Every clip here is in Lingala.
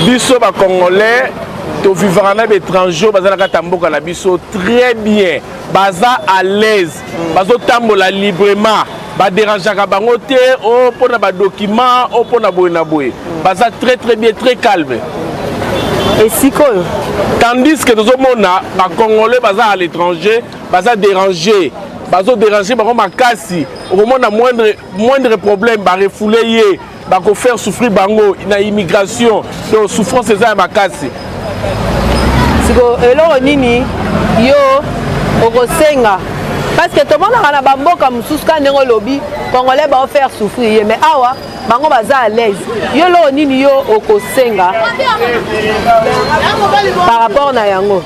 biso ba Congolais to vivre na étranger baza na tamboka na biso très bien baza à l'aise bazo tambola librement ba dérangeaka bango te o pona ba document o pona boye na boye baza très bien très calme et sikoyo tandis que nous omona ba Congolais baza à l'étranger baza dérangé bazo déranger bango makasi okomona moindre problème ba refouler ye ba ko faire souffrir bango na immigration donc souffrance eza makasi siko eloko nini yo okosenga parce que tout le monde a bamboka mususu ka ndenge lobi Congolais ba faire souffrir mais awa bango baza à l'aise yo lo nini yo okosenga par rapport na yango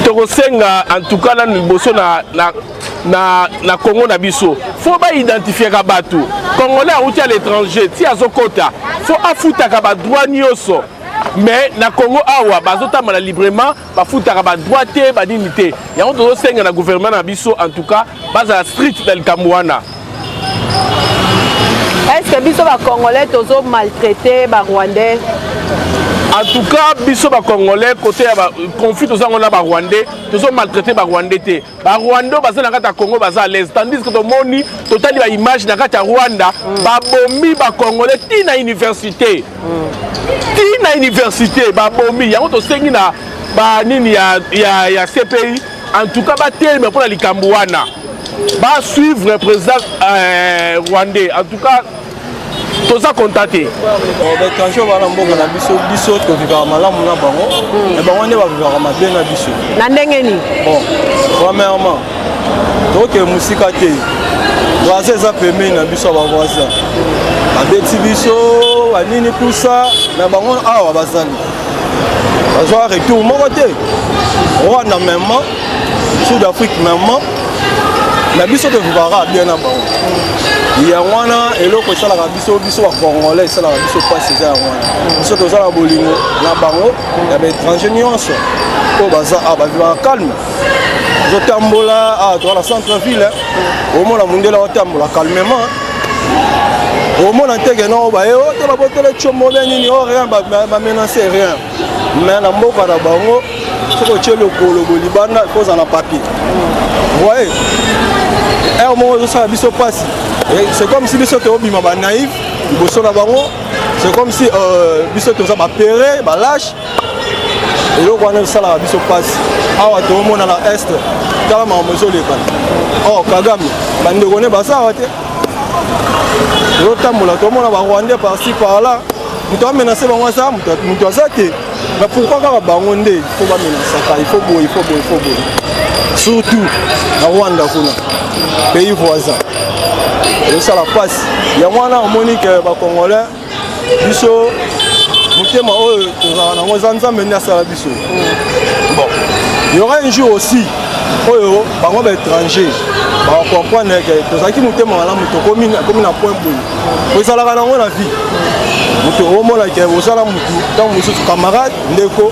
tokosenga en tout cas na liboso na Congo na biso faut ba identifier ka bato Congolais auti à l'étranger ti azokota faut afutaka ba droit nyonso mais na Congo awa bazotambala librement bafutaka ba droit te ba dignité yango tozosenga na gouvernement na biso en tout cas baza strict dans le Kamwana. Est-ce que biso ba Congolais tozo maltraité ba Rwandais? En tout cas, biso ba Congolais côté ba conflit to zango na ba Rwandais, tozo maltraité ba Rwandais te. Ba Rwanda baza na kata Congo baza à l'aise tandis que to moni totali ba image na kata Rwanda ba bombi ba Congolais ti na université. Ti na université ba bombi yango to sengi na ba nini ya CPI en tout cas ba telme pour la likambo wana. Ba suivre le président rwandais en tout cas tout ça contacté. Quand je vois l'amboka na biso to vivre malamu na bango et bango ne va vivre mabe na biso. Na ndenge ni? Bon, premièrement, donc musika te. Voisin za peme na biso ba voisin. Abeti biso banini tout ça na bango awa bazali. Bazwa retour moko te. Rwanda même, Sud-Afrique même. Na biso te vivra bien na bango. Ya wana eloko esala biso wa Congolais esala biso pas ces wana. Biso to zala bolingo na bango ya ba étranger nyonso. Po baza ba vivre calme. Zo tambola to la centre ville. Au mona mundela o tambola calmement. Au mona tege no ba yo to la botele chomo nini o rien ba menacer rien. Mais na mboka na bango soko chelo kolo bolibana cause na papier. Vous voyez? C'est comme si biso to bima ba naïf, liboso na bango, c'est comme si biso to za ba péré, ba lâche. Et donc on a ça la biso passe. Awa to mona na est, kala ma mozo le ban. Oh Kagame, bande kone ba ça wate. Yo tambola to mona ba Rwandais par-ci par-là. Muto menacer bango ça, muto za te. Mais pourquoi ka bango nde, il faut ba menacer, il faut boy. Surtout à Rwanda kuna pays voisin et ça la passe ya mwana monique ba Congolais biso mutema oyo tozala na ngozanza mena sala biso bon il y aura un jour aussi oyo bango ba étranger ba comprendre que tozaki mutema wala muto komi na point boy ozala na ngo na vie muto omona ke ozala mutu tant musu camarade ndeko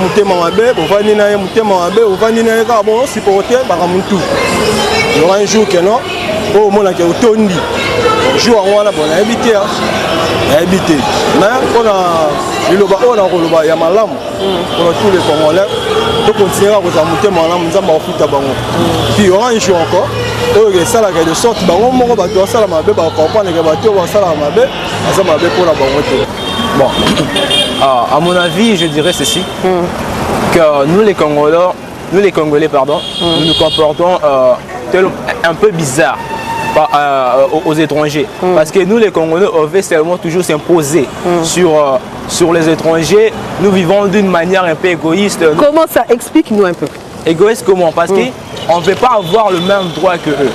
mutema mabe bovani na ye mutema mabe ovani na ye ka bon supporter ba muntu il y aura un jour que non au mona ke otondi jour wana bon habiter mais on a liloba on a koloba ya malamu pour tous les Congolais to continuer à koza mutema malamu nzamba ofuta bango puis il y aura un jour encore oyo ça la de sorte bango moko ba to sala mabe ba comprendre que ba to ba sala mabe asa mabe pour la bango te. Bon, à mon avis, je dirais ceci, que nous les Congolais, nous nous comportons un peu bizarre aux étrangers. Parce que nous les Congolais, on veut seulement toujours s'imposer sur les étrangers. Nous vivons d'une manière un peu égoïste. Comment ça? Explique-nous un peu. Égoïste comment? Parce qu'on ne veut pas avoir le même droit que eux.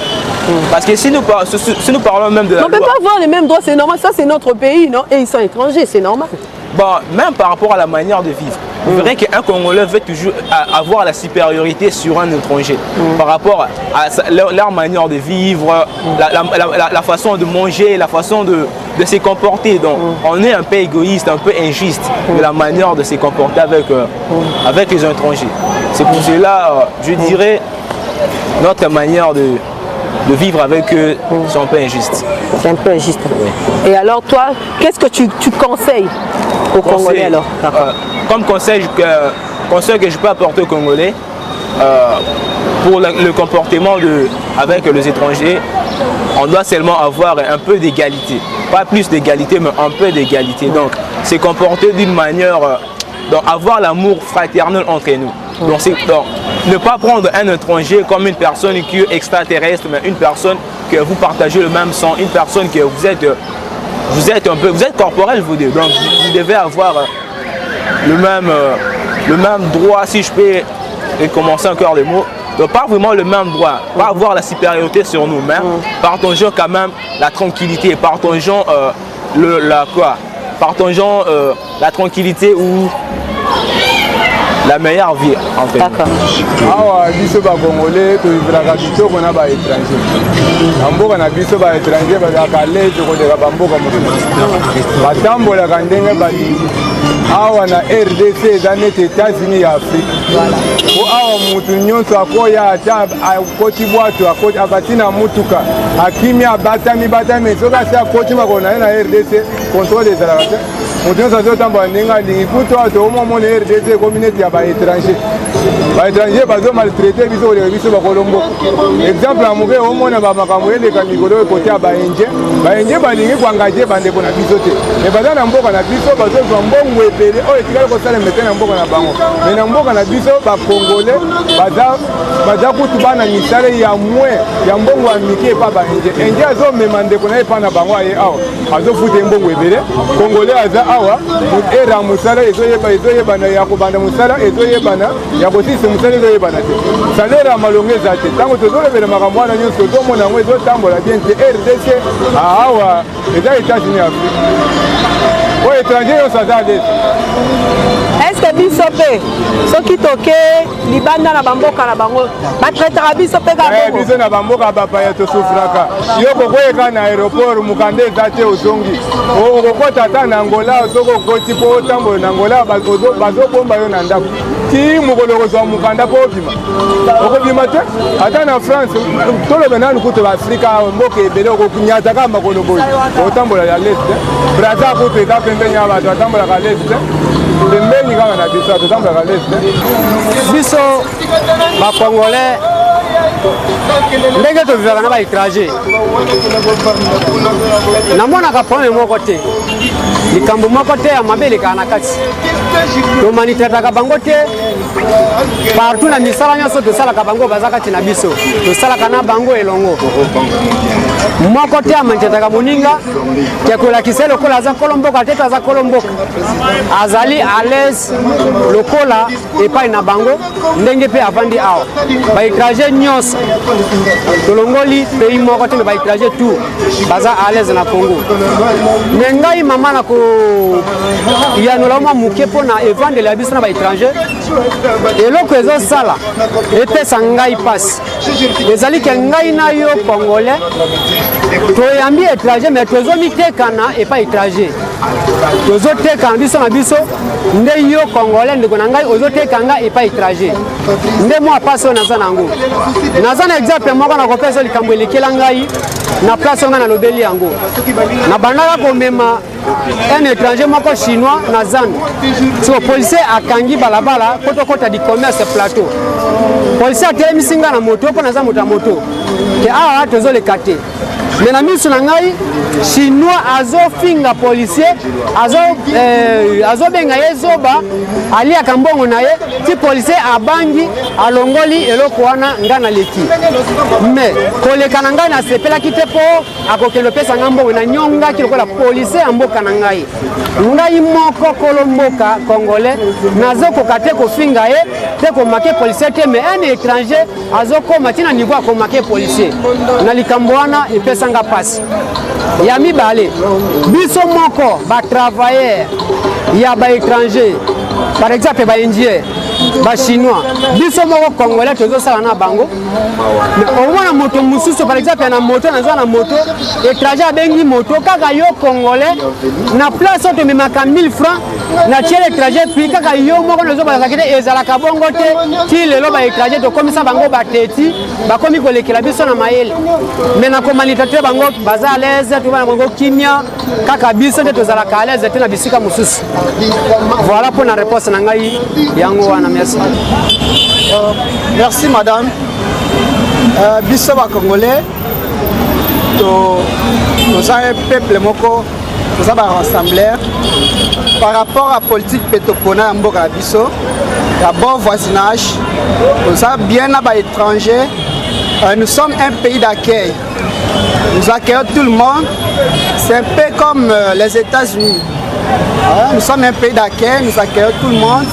Parce que si nous parlons même de la loi... On ne peut pas avoir les mêmes droits, c'est normal, ça c'est notre pays, non? Et ils sont étrangers, c'est normal. Bon, même par rapport à la manière de vivre, vous verrez qu'un Congolais veut toujours avoir la supériorité sur un étranger par rapport à leur manière de vivre, la façon de manger, la façon de se comporter. Donc, on est un peu égoïste, un peu injuste de la manière de se comporter avec les étrangers. C'est pour cela, je dirais, notre manière de vivre avec eux, c'est un peu injuste. C'est un peu injuste. Oui. Et alors toi, qu'est-ce que tu conseilles aux Congolais alors? Comme conseil que je peux apporter aux Congolais, pour le comportement avec les étrangers, on doit seulement avoir un peu d'égalité. Pas plus d'égalité, mais un peu d'égalité. Donc, se comporter d'une manière, donc avoir l'amour fraternel entre nous. Donc, ne pas prendre un étranger comme une personne qui est extraterrestre, mais une personne que vous partagez le même sang, une personne que vous êtes corporel, vous deux. Donc, vous devez avoir le même droit, si je peux commencer encore les mots. Donc pas vraiment le même droit, pas avoir la supériorité sur nous, mais partageons quand même la tranquillité, partageons la tranquillité ou la meilleure vie en fait. D'accord. Awa biso ba Congolais to vivra kitoko na ba étranger. Amboka na biso ba étranger ba ka lezi ko de ba mboka mo. Batambola ka ndenge ba awa na RDC za net États-Unis ya Afrique. Ko awa mutu nyonso akoya ata akoti bwato akoti abatina mutuka akimia batami soka sa akoti makona na RDC contrôle des arabes. Mutu nyonso azotambola ndenge lingi kuto ato mo na RDC communauté ya ba étranger. Ba étranger bazo maltraiter biso ko biso ba Kolombo. Exemple amuke omona ba makambo eleka mikolo côté ya ba Indien. Ba Indien balingi kwangaje bande ko na biso te. E bazana mboka na biso bazo mbongo ebele o etikali ko sala mete na mboka na bango. Mais na mboka na biso ba Congolais baza kutu bana misale ya mwe ya mbongo ya mike pa ba Indien. Indien azo memande ko na epa na bango aye awa. Azo fute mbongo ebele. Congolais aza awa era musala ezoyeba na ya kobanda musala ezoyeba ya kosisi musala ezoyebana te. Salaire ya malongo eza te. Ntango tozolobela makambo wana nyonso tozomona yango ezotambola bien te. RDC awa eza États-Unis ya Afrique. Oyo étranger nyonso aza alesi. Est-ce que biso mpe soki toke libanda na bamboka na bango batraitaka biso mpe kabongo? Biso na bamboka bapaya tosufraka. Yo kokoyeka na aéroport mukanda eza te ozongi. Okokota ata na Angola soko okoti mpo otambola na Angola bazobomba yo na ndako. Ti mokolo kozwa mukanda mpo obima. Okobima te ata na France tolobe nanu kutu baafrika mboka ebele okokunyata kaka makolo boye otambola ya leste te. Braza kutu eza pembeni ya bato atambolaka leste te. Pembeni kaka na biso totambolaka leste te. Biso bakongolais ndenge tovivaka na baétranger namonaka problème moko te, likambo moko te ya mabe elekaka na kati tomanitrataka bango te. Partout na misala nyonso tosalaka bango baza kati na biso, tosalaka na bango elongo. Moko te amanitrataka moninga ke kolakisa lokola aza kolomboka te to aza kolomboka, azali à l'aise lokola epai na bango ndenge mpe avandi awa. Baétranger nyonso tolongoli pays moko te, me baétranger tout baza à l'aise na Congo. Me ngai mama na ko yanola mwa muke mpo na evandela ya biso na baétranger, eloko ezosala epesa ngai pasi ezali ke ngai na yo Congolais toyambi étranger mais tozomitekana epa étranger, tozotekana biso na biso nde yo Congolais ndeko na ngai ozotekanga epa étranger, nde mwa pasi oyo naza nango. Naza na exemple moko na kopesa likambo elekela ngai na place onga na lobeli yango. Na bandaka komema un étranger moko chinois na zando, so policier akangi balabala koto kota di commerce plateau, policier atelemisi nga na moto mpo naza moto ya moto ke awa tozoleka te. Mais na miso na ngai chinois azofinga policier azobenga ye zoba aliaka mbongo na ye ti policier abangi alongoli eloko wana nga na leki. Mais koleka na ngai nasepelaki te mpo akokende opesa nga mbongo na nyongaki lokola policier ya mboka na ngai. Ngai moko kolomboka Congolais nazokoka te kofinga ye te komake policier te, mais un étranger azokoma tina niveau akomake policier na likambo wana epesa nga pasi. Ya mibale biso moko batravailleur ya baétranger, par exemple baindien bachinois, biso moko Congolais tozosala na bango. Omwana moto mosusu par exemple na moto naza na moto étranger abengi moto kaka yo Congolais na place oyo tomemaka 1000 francs na tie l'étranger puis kaka yo moko nozo bazaki te ezalaka bongo te ti lelo baétranger tokomisa bango bateti bakomi kolekela biso na mayele mais na komanita te bango baza à l'aise tobana bango kimia kaka biso nde tozalaka à l'aise te na bisika mosusu. Voilà pour la réponse na ngai yango wana. Merci. Merci madame. Biso ba Congolais nous avons un peuple moko, nous avons un rassembleur par rapport à la politique pétopona en Mboka Biso, la bon voisinage, nous avons bien à l'étranger. Nous sommes un pays d'accueil. Nous accueillons tout le monde. C'est un peu comme les États-Unis. Nous sommes un pays d'accueil, nous accueillons tout le monde.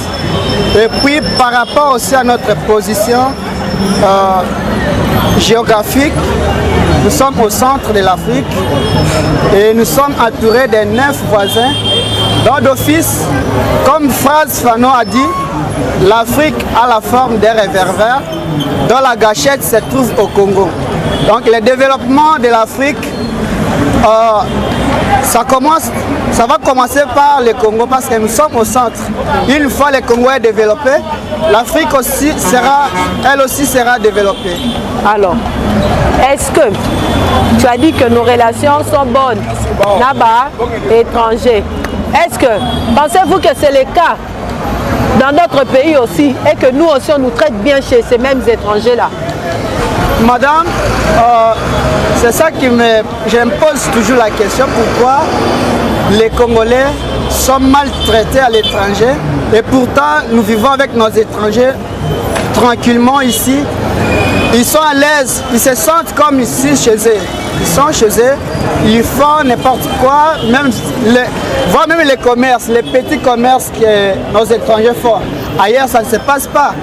Et puis par rapport aussi à notre position géographique, nous sommes au centre de l'Afrique et nous sommes entourés de 9 voisins. Donc d'office, comme Phrase Fanon a dit, l'Afrique a la forme d'un réverbère dont la gâchette se trouve au Congo. Donc le développement de l'Afrique, ça va commencer par le Congo parce que nous sommes au centre. Une fois le Congo est développé, l'Afrique aussi elle aussi sera développée. Alors, est-ce que tu as dit que nos relations sont bonnes là-bas, étrangers? Est-ce que, pensez-vous que c'est le cas dans d'autres pays aussi et que nous aussi on nous traite bien chez ces mêmes étrangers-là? Madame, c'est ça qui je me pose toujours la question, pourquoi les Congolais sont maltraités à l'étranger et pourtant nous vivons avec nos étrangers tranquillement ici. Ils sont à l'aise, ils se sentent comme ici chez eux. Ils sont chez eux, ils font n'importe quoi, voire même les commerces, les petits commerces que nos étrangers font. Ailleurs, ça ne se passe pas.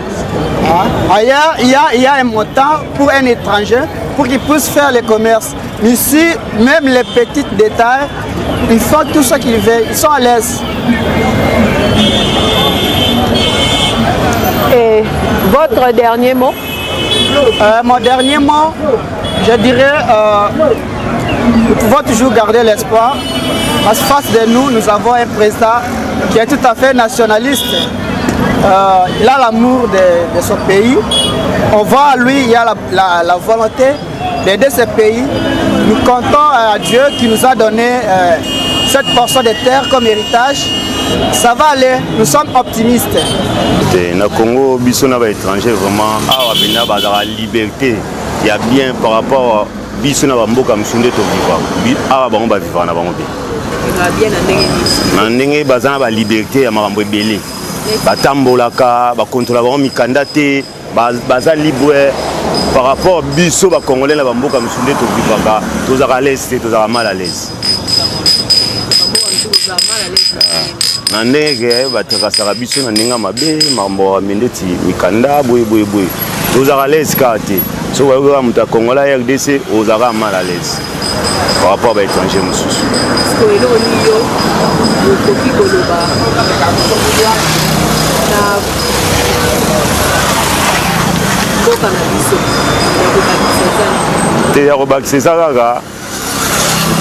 Ailleurs, il y a un montant pour un étranger pour qu'il puisse faire les commerces. Ici, même les petits détails, ils font tout ce qu'ils veulent, ils sont à l'aise. Et votre dernier mot? Mon dernier mot, je dirais, nous pouvons toujours garder l'espoir. Parce que face de nous, nous avons un président qui est tout à fait nationaliste. Il a l'amour de son pays. On voit à lui, il y a la volonté d'aider ce pays. Nous comptons à Dieu qui nous a donné cette portion de terre comme héritage. Ça va aller, nous sommes optimistes. Dans le Congo, biso na ba étranger vraiment awa bina ba liberté. Il y a bien par rapport à biso na ba mboka msunde to vivre. Awa bango ba vivre na bango bien. Bien na ndenge bazana ba liberté ya makambo ebele. Batambolaka, ba contrôler bango mikanda te, baza libre par rapport biso ba Congolais na ba mboka msunde to vivre. Tozaka à l'aise, tozaka mal à l'aise. Na ndenge batakasaka biso na ndenge mabe makambo amendeti mikanda boye tozaka à l'aise kate so wayoka muta Kongola RDC ozaka mal à l'aise par rapport à étranger mosusu. Te ya kobakisa kaka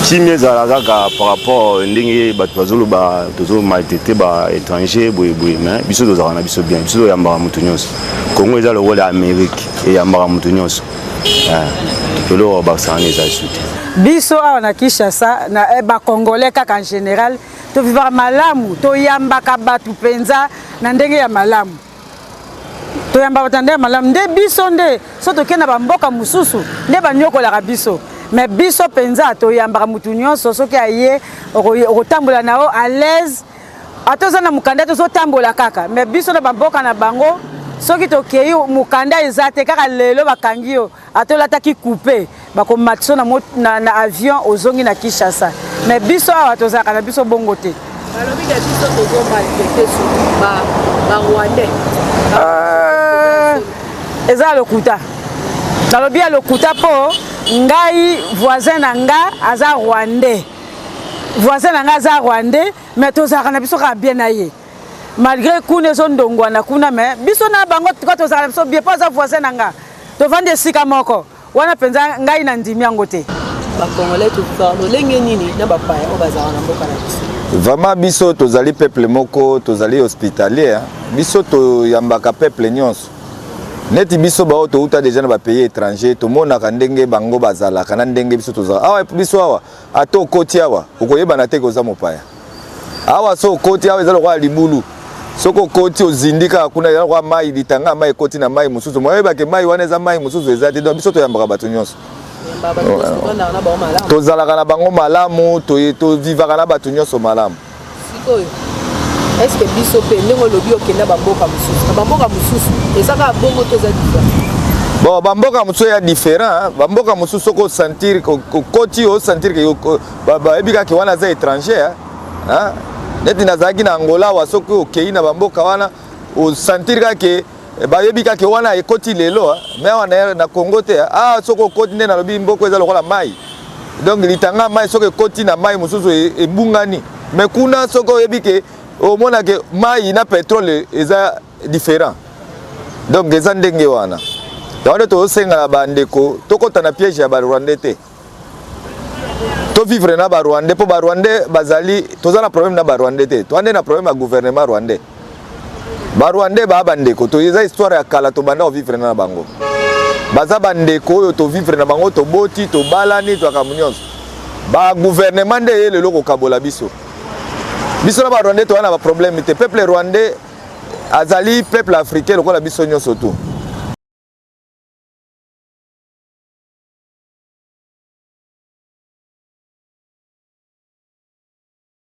chimie ezalaka kaka par rapport ndenge bato bazoloba tozomaltraite ba étranger boye mais biso tozalaka na biso bien biso toyambaka moto nyonso. Congo eza lokola ya Amérique eyambaka moto nyonso toloko bakisaka eza lisusu te. Biso awa na Kinshasa na bakongolais kaka en général tovivaka malamu toyambaka bato mpenza na ndenge ya malamu. Toyambaka bato na ndenge ya malamu nde biso nde so tokende na bamboka mosusu nde banyokolaka biso. Mais biso penza toyambaka mutu nyonso soki aye okotambola nao à l'aise atoza na mukanda tozotambola kaka mais biso na bamboka na bango soki tokei mukanda eza te kaka lelo bakangi yo atolataki coupe bakomatiso na avion ozongi na Kinshasa mais biso awa tozalaka na biso bongo te. balobi na biso tozomaltraite barwandais eza lokuta nalobi ya lokuta mpo ngai voisin na nga aza rwandais mais tozalaka na biso kaka bien na ye malgré kuna ezondongwana kuna mais biso na bango tozalaka na biso bien mpo aza voisin na nga tovandi esika moko wana mpenza ngai na ndimi yango te. bakongolais tolenge nini na bapaya oyo bazalaka na mboka na biso? Vraiment biso tozali peuple moko tozali hospitalier biso to yambaka peuple nyonso neti biso bao to uta déjà na ba pays étranger to mona ka ndenge bango bazala kana ndenge biso tozala awa biso awa ato koti awa ukoyeba na te koza mopaya awa so koti awa ezalo kwa libulu soko koti ozindika kuna ezalo kwa mai litanga mai koti na mai mususu moyeba ke mai wana za mai mususu ezati donc biso to yambaka bato nyonso tozalaka na bango malamu to vivaka na bato nyonso malamu sikoyo est-ce que biso pe ndenge olobi okenda bamboka mosusu na bamboka mosusu ezaka bongo toza différent bon bamboka mosusu ya différent bamboka mosusu soko osentir kokoti osentir ke bayebi kaka wana aza étranger neti nazalaki na Angola wa soki okei na bamboka wana osentir kaka bayebi kaka wana ekoti lelo me wana na Congo te soko okoti nde nalobi mboko eza lokola mai donc litanga mai soki ekoti na mai mosusu ebungani me kuna soko oyebi ke omona ke mai na pétrole eza différent donc eza ndenge wana yango tosenga na bandeko tokota na piège ya barwandais te to vivre na barwandais po barwandais bazali toza na problème na barwandais te toande na problème ya gouvernement rwandais barwandais ba bandeko to eza histoire ya kala to banda vivre na bango baza bandeko oyo to vivre na bango to boti to balani to akamunyonso ba gouvernement nde ye lelo kokabola biso biso na ba rwandais to wana ba problème te peuple rwandais azali peuple africain lokola biso nyonso tout